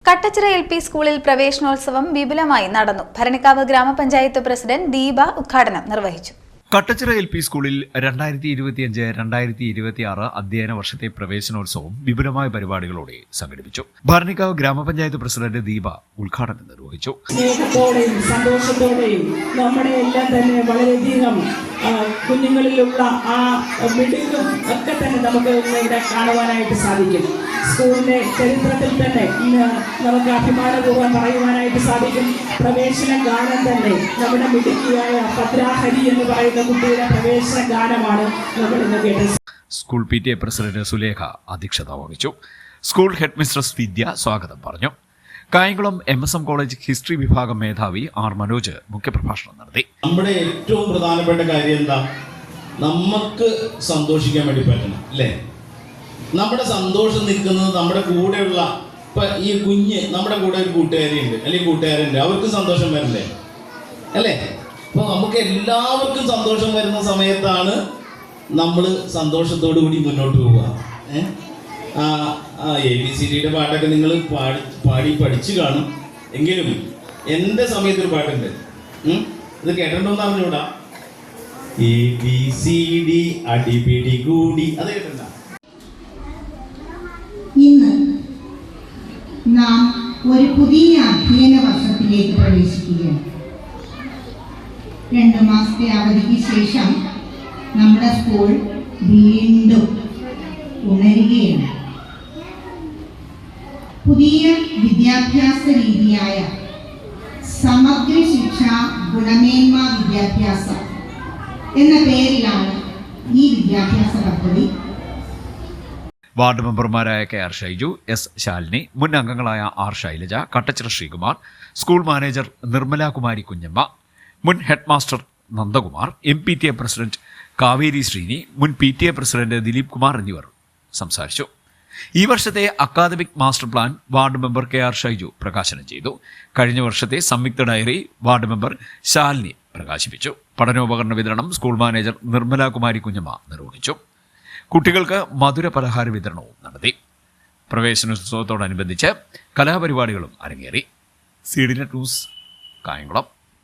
Kattachira LP സ്കൂളിൽ പ്രവേശനോത്സവം വിപുലമായി നടന്നു. ഭരണിക്കാവ് ഗ്രാമപഞ്ചായത്ത് പ്രസിഡന്റ് ദീപ ഉദ്ഘാടനം നിർവഹിച്ചു. കട്ടച്ചിറ LP സ്കൂളിൽ 2025-2026 അധ്യയന വർഷത്തെ പ്രവേശനോത്സവം വിപുലമായ പരിപാടികളോടെ സംഘടിപ്പിച്ചു. ഭരണിക്കാവ് ഗ്രാമപഞ്ചായത്ത് പ്രസിഡന്റ് ദീപ ഉദ്ഘാടനം നിർവഹിച്ചു. സ്നേഹത്തോടെയും സന്തോഷത്തോടെയും നമ്മുടെ എല്ലാം തന്നെ വളരെയധികം കുഞ്ഞുങ്ങളിലുള്ള ആ മിടുക്കും ഒക്കെ തന്നെ നമുക്ക് ഇവിടെ കാണുവാനായിട്ട് സാധിക്കും. സ്കൂളിന്റെ ചരിത്രത്തിൽ തന്നെ ഇന്ന് നമുക്ക് അഭിമാനപൂർവ്വം പറയുവാനായിട്ട് സാധിക്കും. പ്രവേശന ഗാനം തന്നെ നമ്മുടെ മിടുക്കിയായ ഭദ്രാഹരി എന്ന് പറയുന്ന കുട്ടിയുടെ പ്രവേശന ഗാനമാണ് നമ്മൾ ഇന്ന് കേട്ടത്. സ്കൂൾ PTA പ്രസിഡന്റ് സുലേഖ അധ്യക്ഷത വഹിച്ചു. സ്കൂൾ ഹെഡ് മിസ്ട്രസ് വിദ്യ സ്വാഗതം പറഞ്ഞു. കായംകുളം MSM കോളേജ് ഹിസ്റ്ററി വിഭാഗം മേധാവി R. മനോജ് മുഖ്യപ്രഭാഷണം നടത്തി. നമ്മുടെ ഏറ്റവും പ്രധാനപ്പെട്ട കാര്യം എന്താ? നമുക്ക് സന്തോഷിക്കാൻ വേണ്ടി പറ്റണം അല്ലേ? നമ്മുടെ സന്തോഷം നിൽക്കുന്നത് നമ്മുടെ കൂടെയുള്ള ഈ കുഞ്ഞ് നമ്മുടെ കൂടെ ഒരു കൂട്ടുകാരിയുണ്ട് അല്ലെങ്കിൽ കൂട്ടുകാരുണ്ട്, അവർക്ക് സന്തോഷം വരണ്ടേ അല്ലേ? അപ്പോൾ നമുക്ക് എല്ലാവർക്കും സന്തോഷം വരുന്ന സമയത്താണ് നമ്മൾ സന്തോഷത്തോടു കൂടി മുന്നോട്ട് പോവുക. ABCDയുടെ പാട്ടൊക്കെ നിങ്ങൾ പാടി പഠിച്ചു കാണും. എങ്കിലും എൻ്റെ സമയത്തൊരു പാട്ടുണ്ട്, ഇത് കേട്ടിട്ടുണ്ടോന്ന് അറിഞ്ഞൂടാ. ABCD അടിപിടി കൂടി, അത് കേട്ടിട്ടുണ്ടോ? ഇന്ന് നാം ഒരു പുതിയ അധ്യയന വർഷത്തിലേക്ക് പ്രവേശിക്കുകയാണ്. 2 മാസത്തെ അവധിക്ക് ശേഷം നമ്മുടെ സ്കൂൾ വീണ്ടും ഉണരുകയാണ്. പുതിയ വിദ്യാഭ്യാസ രീതിയായ സമഗ്ര ശിക്ഷ ഗുണമേന്മ വിദ്യാഭ്യാസം എന്ന പേരിലാണ് ഈ വിദ്യാഭ്യാസ പദ്ധതി. വാർഡ് മെമ്പർമാരായ KR ഷൈജു, S. ശാലിനി, മുൻ അംഗങ്ങളായ R. Shailaja, Kattachira Sreekumar, school manager Nirmala Kumari Kunjamma, മുൻ head master Nandakumar, MPTA president Kaveri Sreeni, മുൻ PTA പ്രസിഡന്റ് ദിലീപ് കുമാർ എന്നിവർ സംസാരിച്ചു. ഈ വർഷത്തെ academic master plan ward member KR Shaiju പ്രകാശനം ചെയ്തു. കഴിഞ്ഞ വർഷത്തെ സംയുക്ത ഡയറി വാർഡ് മെമ്പർ ശാലിനി പ്രകാശിപ്പിച്ചു. പഠനോപകരണ വിതരണം സ്കൂൾ മാനേജർ നിർമ്മല കുമാരി കുഞ്ഞമ്മ നിർവഹിച്ചു. കുട്ടികൾക്ക് മധുര പലഹാര വിതരണവും നടത്തി. പ്രവേശനോത്സവത്തോടനുബന്ധിച്ച് കലാപരിപാടികളും അരങ്ങേറി. CDNet news, Kayamkulam.